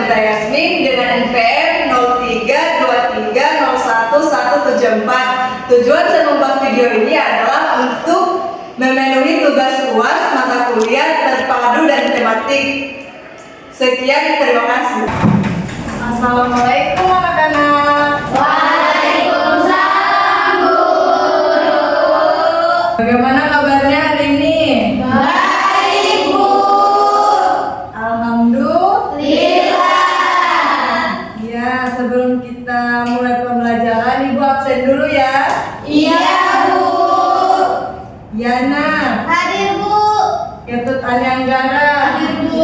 Nurta Yasmin dengan NPM 0323011174. Tujuan saya membuat video ini adalah untuk memenuhi tugas UAS mata kuliah terpadu dan tematik. Sekian, terima kasih. Assalamualaikum anak-anak. Waalaikumsalam guru. Bagaimana kabarnya hari ini? Baik Bu. Alhamdulillah. Ya, sebelum kita mulai pembelajaran, Ibu absen dulu ya. Iya Bu. Yana, Hadir Bu. Ketut Alianggara, Hadir Bu.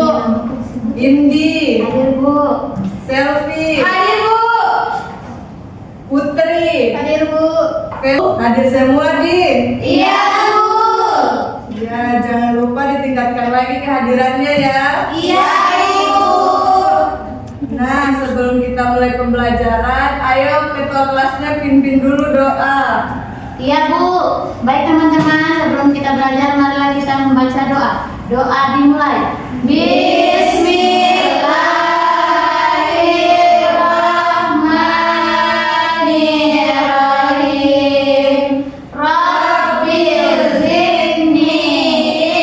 Indi, Hadir Bu. Selvi, Hadir Bu. Putri, Hadir Bu. hadir semua, Din. Iya Bu. Ya, jangan lupa ditingkatkan lagi kehadirannya ya. Iya Bu. Nah, sebelum kita mulai pembelajaran, ayo ketua kelasnya pimpin dulu doa. Iya Bu. Baik teman-teman, sebelum kita belajar, marilah kita membaca doa. Doa dimulai. Bismillahirrahmanirrahim. Rabbil zidni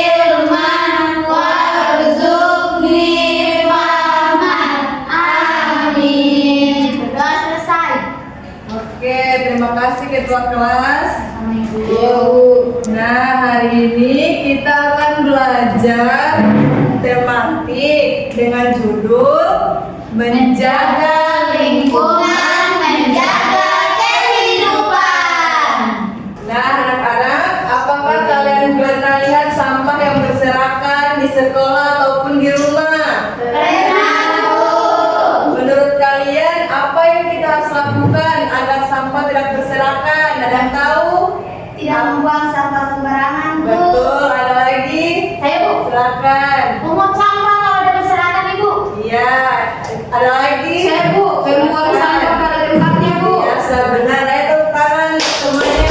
ilman warzuqni fahman. Amin. Berdoa selesai. Oke, terima kasih ketua kelas. Amin. Nah, hari ini kita akan belajar tematik dengan judul Menjaga Lingkungan menjaga kehidupan. Nah, anak-anak, apakah kalian pernah lihat sampah yang berserakan di sekolah ataupun di rumah? Pernah Bu. Menurut kalian, apa yang kita harus lakukan agar sampah tidak berserakan? Ada yang tahu? Tidak membuang sampah sembarangan Bu. Betul, ada lagi? Saya Bu. Silakan. Memungut sampah kalau ada berserakan Ibu. Iya, ada lagi? Saya Bu. Membuang sampah pada tempatnya Bu. Ya, sudah benar. Ayo tepuk tangan semuanya.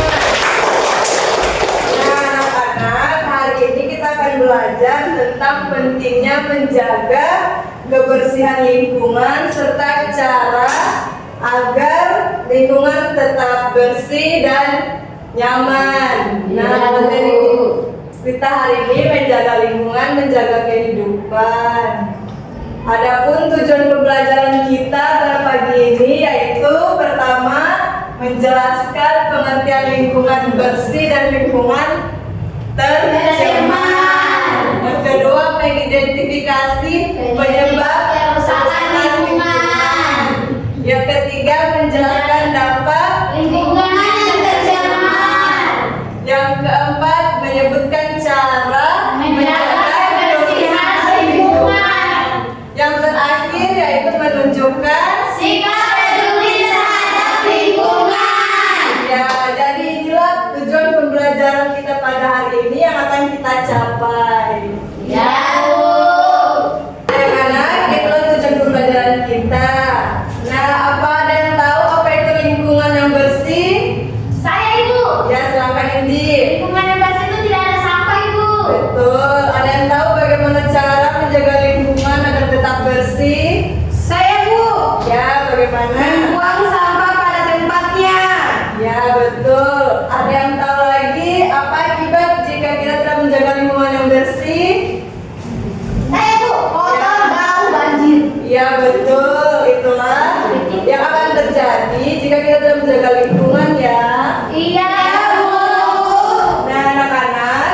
Nah, anak-anak, hari ini kita akan belajar tentang pentingnya menjaga kebersihan lingkungan serta cara agar lingkungan tetap bersih dan nyaman. Nah, Iya, Bu. materi kita hari ini menjaga lingkungan, menjaga kehidupan. Adapun tujuan pembelajaran kita pada pagi ini yaitu pertama, menjelaskan pengertian lingkungan bersih dan lingkungan tercemar. Yang kedua, mengidentifikasi penyebab kerusakan lingkungan. Yang ketiga, menjelaskan dampak. Lingkungan yang tercemar. Yang keempat, menyebutkan cara Menjaga kebersihan lingkungan. Yang terakhir yaitu menunjukkan. Sikap peduli terhadap lingkungan. Ya, jadi inilah tujuan pembelajaran kita pada hari ini yang akan kita capai. Ya Bu. Anak-anak, itulah tujuan pembelajaran kita. Nah, apa ada yang tahu apa itu lingkungan yang bersih? Saya Ibu. Ya, silakan Indi. Lingkungan yang bersih itu tidak ada sampah Ibu. Betul. Ada yang tahu bagaimana cara menjaga lingkungan agar tetap bersih? Saya Bu. Ya, bagaimana? Membuang sampah pada tempatnya. Ya, betul. Ada yang tahu lagi apa akibat jika kita tidak menjaga lingkungan yang bersih? Saya Bu. Kotor, bau, banjir. Ya, betul. Itulah yang akan terjadi jika kita tidak menjaga lingkungan ya. Iya Bu. Nah, anak-anak,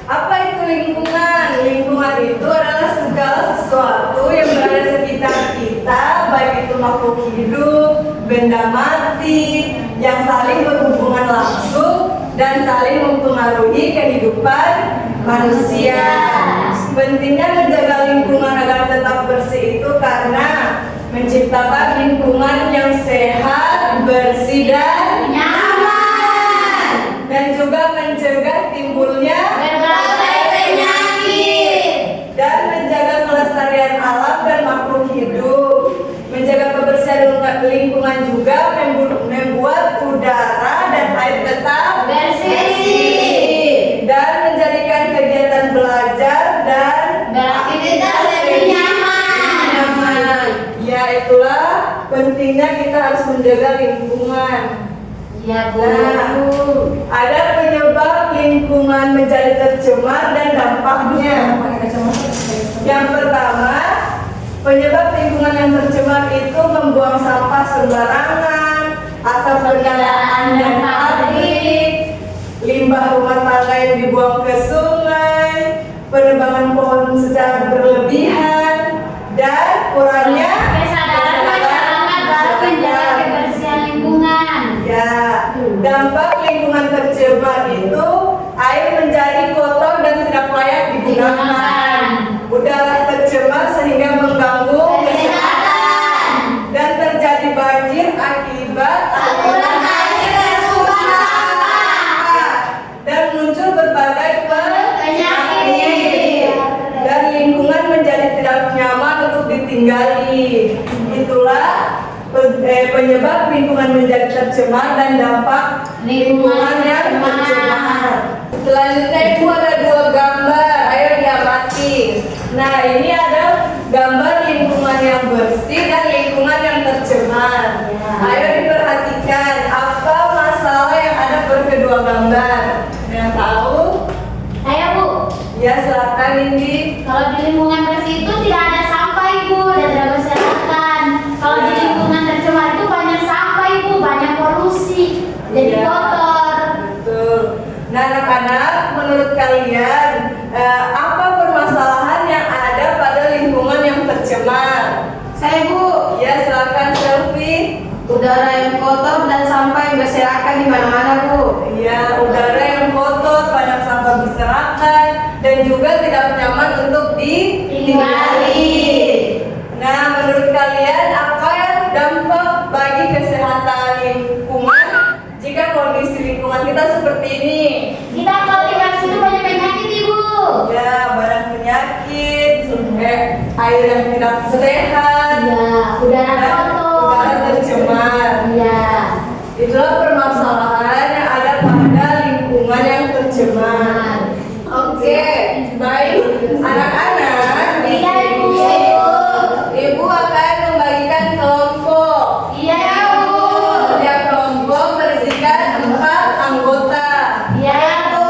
apa itu lingkungan? Lingkungan itu adalah segala sesuatu yang berada di sekitar kita, baik itu makhluk hidup, benda mati, yang saling berhubungan langsung dan saling mempengaruhi kehidupan manusia. Pentingnya menjaga lingkungan agar tetap bersih itu karena menciptakan lingkungan yang sehat, bersih dan Nyaman. dan juga mencegah timbulnya Berbagai penyakit. dan menjaga kelestarian alam dan makhluk hidup. Menjaga kebersihan lingkungan juga membuat udara dan air tetap Bersih. dan menjadikan kegiatan belajar dan Beraktivitas lebih nyaman. pentingnya kita harus menjaga lingkungan. Iya, Bu. Nah, ada penyebab lingkungan menjadi tercemar dan dampaknya. Yang pertama, penyebab lingkungan yang tercemar itu membuang sampah sembarangan, asap kendaraan dan pabrik, limbah rumah tangga yang dibuang ke sungai, penebangan pohon secara berlebihan, dan kurangnya Kesadaran masyarakat dalam menjaga kebersihan lingkungan. Ya, dampak lingkungan tercemar itu air menjadi kotor dan tidak layak digunakan. Udara tercemar sehingga mengganggu kesehatan dan terjadi banjir akibat aliran air yang susah dan muncul berbagai penyakit dan lingkungan menjadi tidak nyaman untuk ditinggali. Itulah penyebab lingkungan menjadi tercemar dan dampak lingkungan yang tercemar. Selanjutnya ibu ada dua gambar, ayo diamati. Nah ini ada gambar lingkungan yang bersih dan lingkungan yang tercemar. Ayo diperhatikan apa masalah yang ada pada kedua gambar. Yang tahu? Saya, Bu. Ya silakan Indi. Kalau di lingkungan bersih itu tidak ada sampah, Ibu, dan tidak berserakan. Kalau di lingkungan tercemar itu banyak sampah, Ibu, banyak polusi, jadi Iya. kotor. Betul. Nah anak-anak, menurut kalian apa permasalahan yang ada pada lingkungan yang tercemar? Saya, Bu, Ya silakan Selfie. udara yang kotor dan sampah yang berserakan di mana-mana, Bu. Ya, udara yang kotor, banyak sampah berserakan, dan juga tidak nyaman untuk ditinggali. Nah, menurut kalian apa dampak bagi kesehatan lingkungan jika kondisi lingkungan kita seperti ini? Kita kalau tinggal situ banyak penyakit, Ibu. Ya, banyak penyakit, air yang tidak sehat, Udara dan kotor. udara tercemar. Iya. Itulah permasalahan yang ada pada lingkungan yang tercemar. Oke, baik anak-anak. Di Iya, sini, Ibu. Ibu akan membagikan kelompok. Iya, Bu. Setiap kelompok berisikan 4 anggota. Iya, Bu.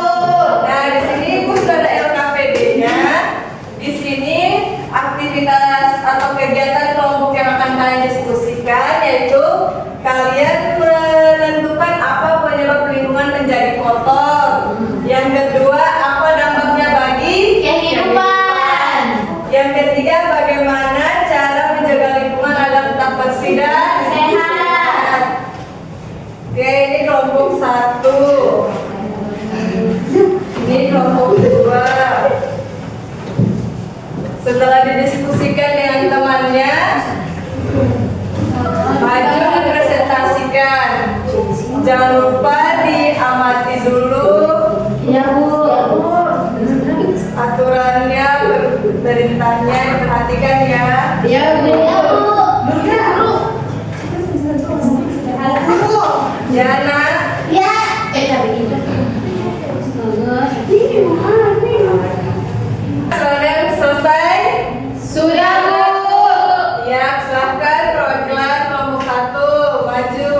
Nah, di sini Ibu sudah ada LKPD-nya. Di sini aktivitas atau kegiatan kelompok yang akan kalian diskusikan yaitu kalian menentukan apa penyebab lingkungan menjadi kotor. Yang kedua, apa dampaknya bagi Kehidupan. Yang ketiga, bagaimana cara menjaga lingkungan agar tetap bersih dan Sehat. Oke, ini kelompok 1. Ini kelompok 2. Setelah didiskusikan dengan temannya, maju dipresentasikan. Jangan lupa diamati dulu Iya, Bu. aturannya, perintahnya, perhatikan ya. Iya, Bu. Iya, Bu. Ya, nak. Ya. Tapi itu. Kalian selesai? Sudah, Bu. Ya, silahkan perwakilan kelompok 1 maju.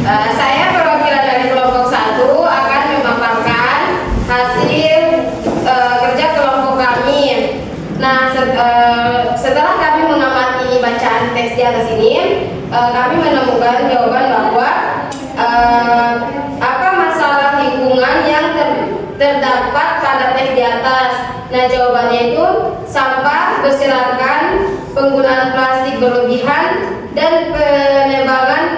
Saya perwakilan dari kelompok 1 akan memaparkan hasil kerja kelompok kami. Nah, setelah kami mengamati bacaan teks di atas ini, kami menemukan jawaban bahwa apa masalah lingkungan yang terdapat pada teks di atas. Nah, jawabannya itu sampah berserakan, penggunaan plastik berlebihan, dan penebangan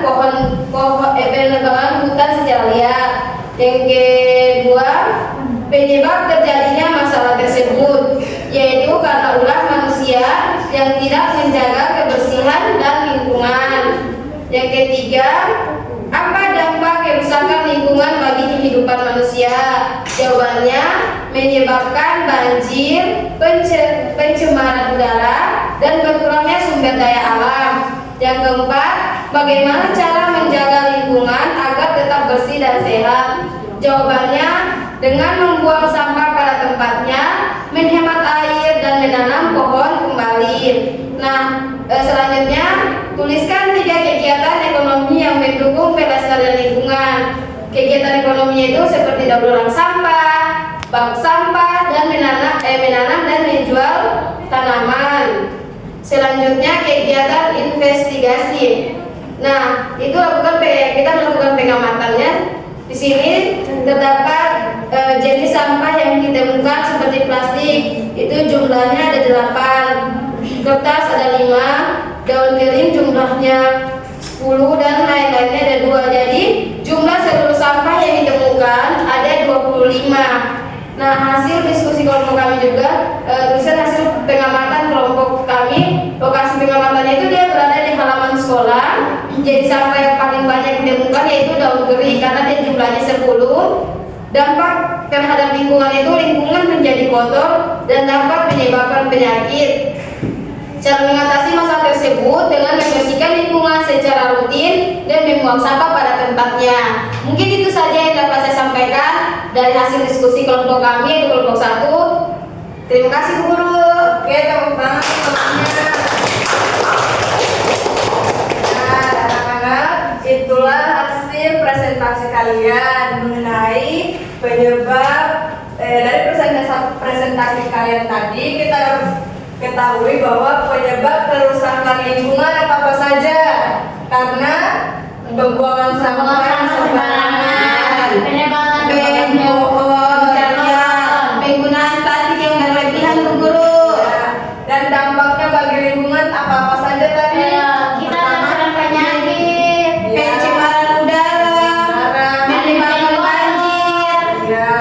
penebangan hutan secara liar. Yang kedua, penyebab terjadinya masalah tersebut yaitu karena ulah manusia yang tidak menjaga kebersihan dan lingkungan. Yang ketiga, apa dampak kerusakan lingkungan bagi kehidupan manusia? Jawabannya menyebabkan banjir, pencemaran udara, dan berkurangnya sumber daya alam. Yang keempat, bagaimana cara menjaga lingkungan agar tetap bersih dan sehat? Jawabannya dengan membuang sampah pada tempatnya, menghemat air, menanam pohon kembali. Nah, selanjutnya tuliskan 3 kegiatan ekonomi yang mendukung pelestarian lingkungan. Kegiatan ekonominya itu seperti daur ulang sampah, bak sampah, dan menanam dan menjual tanaman. Selanjutnya kegiatan investigasi. Nah, itu kita melakukan pengamatannya. Di sini terdapat jenis sampah yang ditemukan seperti plastik, itu jumlahnya ada 8, kertas ada 5, daun kering jumlahnya 10, dan lain-lainnya ada 2. Jadi jumlah seluruh sampah yang ditemukan ada 25. Nah, hasil diskusi kelompok kami juga tulisan hasil pengamatan kelompok kami. Lokasi pengamatannya itu dia berada di halaman sekolah. Jadi sampah yang paling banyak ditemukan yaitu daun kering karena dia jumlahnya 10. Dampak terhadap lingkungan itu lingkungan menjadi kotor dan dapat menyebabkan penyakit. Cara mengatasi masalah tersebut dengan membersihkan lingkungan secara rutin dan membuang sampah pada tempatnya. Mungkin itu saja yang dapat saya sampaikan dari hasil diskusi kelompok kami, yaitu kelompok 1. Terima kasih Bu Guru. Oke, tepuk tangan semuanya. Nah, anak-anak, itulah hasil presentasi kalian mengenai penyebab dari presentasi kalian tadi. Kita harus ketahui bahwa penyebab kerusakan lingkungan apa saja, karena pembuangan sampah sembarangan, Penebangan pohon, penggunaan plastik yang berlebihan Bu Guru. dan dampaknya bagi lingkungan apa saja tadi. kita terserang penyakit, Pencemaran udara, menyebabkan banjir. Ya.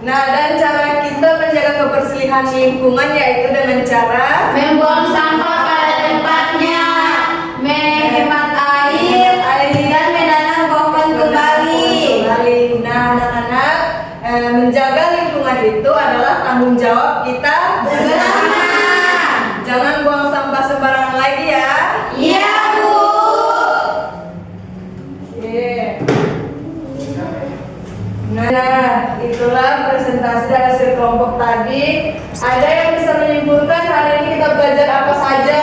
Nah, dan cara kita menjaga kebersihan lingkungan yaitu dengan cara Membuang sampah pada tempatnya, menghemat air, dan menanam pohon kembali. Nah, anak-anak, menjaga lingkungan itu adalah tanggung jawab kita Bersama. Jangan buang sampah sembarangan lagi ya. Iya Bu. Oke. Nah, itulah presentasi dari hasil kelompok tadi. Ada yang bisa menyimpulkan hari ini kita belajar apa saja?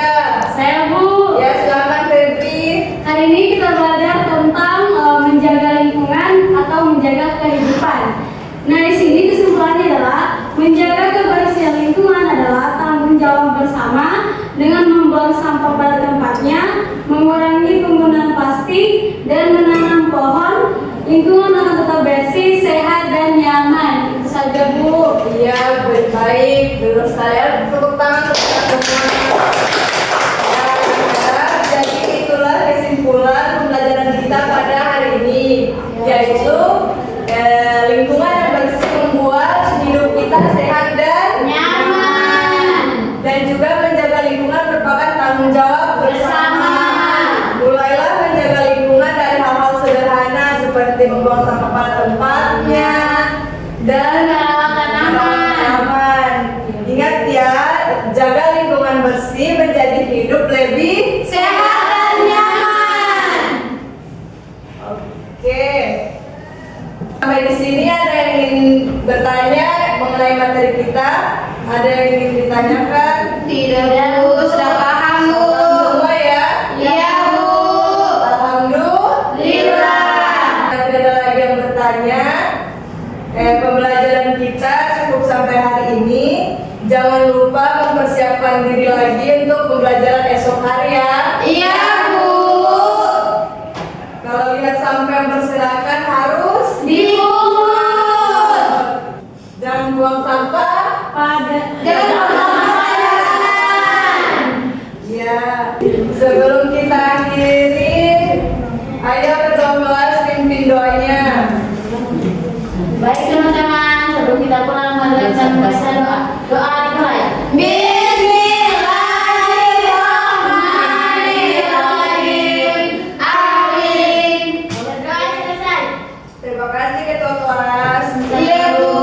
Saya Bu, Ya, silakan Febri. hari ini kita belajar tentang menjaga lingkungan atau menjaga kehidupan. Nah, di sini kesimpulannya adalah menjaga kebersihan lingkungan adalah tanggung jawab bersama dengan membuang sampah pada tempatnya, mengurangi penggunaan plastik, dan menanam pohon. Lingkungan akan tetap bersih, sehat, dan nyaman. Itu saja Bu. Iya, baik. Dulu saya tepuk tangan untuk kita semua. Ya, jadi itulah kesimpulan pembelajaran kita pada hari ini, yaitu lingkungan yang bersih membuat hidup kita sehat dan nyaman. dan juga menjaga lingkungan merupakan tanggung jawab bersama. Mulailah menjaga lingkungan dari hal-hal sederhana seperti membuang sampah pada tempatnya dan Merawat tanaman. Ingat ya, jaga lingkungan bersih menjadi hidup lebih Sehat dan nyaman. Oke. Sampai di sini ada yang ingin bertanya mengenai materi kita? Ada yang ingin ditanyakan? Tidak Bu, sudah paham Bu. Semua ya? Iya Bu. Alhamdulillah. Tidak ada lagi yang bertanya. Pembelajaran kita cukup sampai hari ini. Jangan lupa mempersiapkan diri lagi untuk pembelajaran esok hari ya. Iya Bu. Kalau lihat sampah yang berserakan harus Dipungut. jangan buang sampah. Jangan buang sampah sembarangan. Ya, sebelum kita akhiri, ayo ketua kelas pimpin doanya. Baik teman-teman, sebelum kita pulang mari kita membaca doa. Doa dimulai. Bismillahirrahmanirrahim. Amin. Berdoa selesai. Terima kasih ketua kelas. Iya Bu.